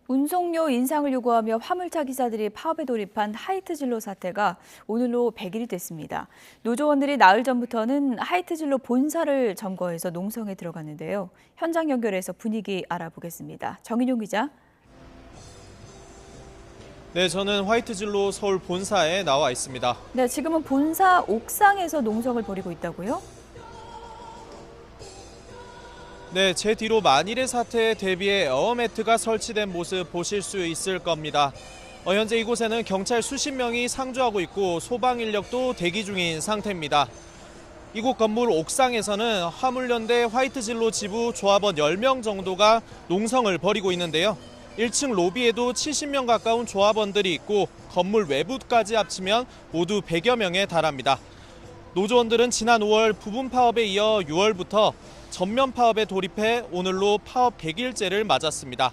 운송료 인상을 요구하며 화물차 기사들이 파업에 돌입한 하이트 진로 사태가 오늘로 100일이 됐습니다. 노조원들이 나흘 전부터는 하이트 진로 본사를 점거해서 농성에 들어갔는데요. 현장 연결해서 분위기 알아보겠습니다. 정인용 기자. 네, 저는 화이트 진로 서울 본사에 나와 있습니다. 네, 지금은 본사 옥상에서 농성을 벌이고 있다고요? 네, 제 뒤로 만일의 사태에 대비해 에어매트가 설치된 모습 보실 수 있을 겁니다. 현재 이곳에는 경찰 수십 명이 상주하고 있고 소방 인력도 대기 중인 상태입니다. 이곳 건물 옥상에서는 화물연대 화이트 진로 지부 조합원 10명 정도가 농성을 벌이고 있는데요. 1층 로비에도 70명 가까운 조합원들이 있고 건물 외부까지 합치면 모두 100여 명에 달합니다. 노조원들은 지난 5월 부분 파업에 이어 6월부터 전면 파업에 돌입해 오늘로 파업 100일째를 맞았습니다.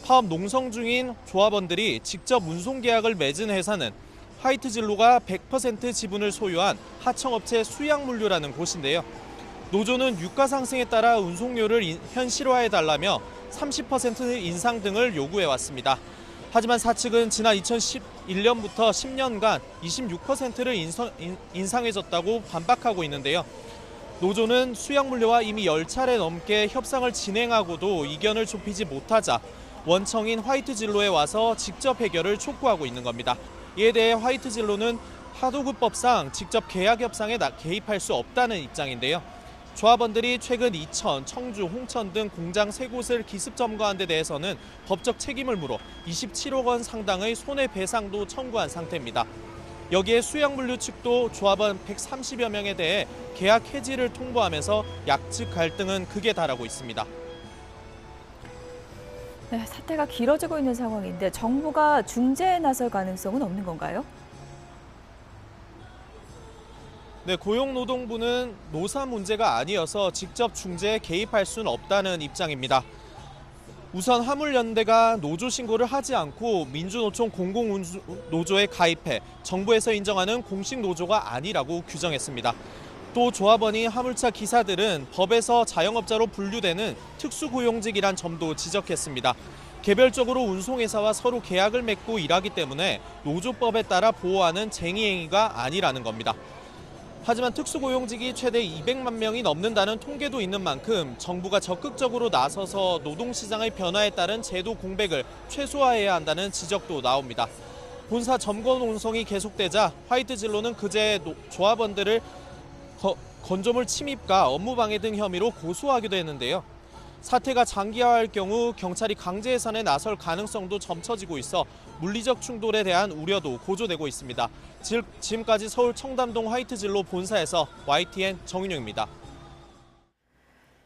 파업 농성 중인 조합원들이 직접 운송 계약을 맺은 회사는 화이트 진로가 100% 지분을 소유한 하청업체 수양물류라는 곳인데요. 노조는 유가 상승에 따라 운송료를 현실화해달라며 30% 인상 등을 요구해왔습니다. 하지만 사측은 지난 2011년부터 10년간 26%를 인상해줬다고 반박하고 있는데요. 노조는 수양물류와 이미 10차례 넘게 협상을 진행하고도 이견을 좁히지 못하자 원청인 화이트 진로에 와서 직접 해결을 촉구하고 있는 겁니다. 이에 대해 화이트 진로는 하도급법상 직접 계약 협상에 개입할 수 없다는 입장인데요. 조합원들이 최근 이천, 청주, 홍천 등 공장 3곳을 기습 점거한 데 대해서는 법적 책임을 물어 27억 원 상당의 손해배상도 청구한 상태입니다. 여기에 수양물류 측도 조합원 130여 명에 대해 계약 해지를 통보하면서 양측 갈등은 극에 달하고 있습니다. 네, 사태가 길어지고 있는 상황인데 정부가 중재에 나설 가능성은 없는 건가요? 네, 고용노동부는 노사 문제가 아니어서 직접 중재에 개입할 수는 없다는 입장입니다. 우선 화물연대가 노조 신고를 하지 않고 민주노총 공공노조에 가입해 정부에서 인정하는 공식 노조가 아니라고 규정했습니다. 또 조합원인 화물차 기사들은 법에서 자영업자로 분류되는 특수고용직이란 점도 지적했습니다. 개별적으로 운송회사와 서로 계약을 맺고 일하기 때문에 노조법에 따라 보호하는 쟁의행위가 아니라는 겁니다. 하지만 특수고용직이 최대 200만 명이 넘는다는 통계도 있는 만큼 정부가 적극적으로 나서서 노동시장의 변화에 따른 제도 공백을 최소화해야 한다는 지적도 나옵니다. 본사 점거 농성이 계속되자 화이트 진로는 그제 조합원들을 건조물 침입과 업무방해 등 혐의로 고소하기도 했는데요. 사태가 장기화할 경우 경찰이 강제 해산에 나설 가능성도 점쳐지고 있어 물리적 충돌에 대한 우려도 고조되고 있습니다. 지금까지 서울 청담동 화이트 진로 본사에서 YTN 정인용입니다.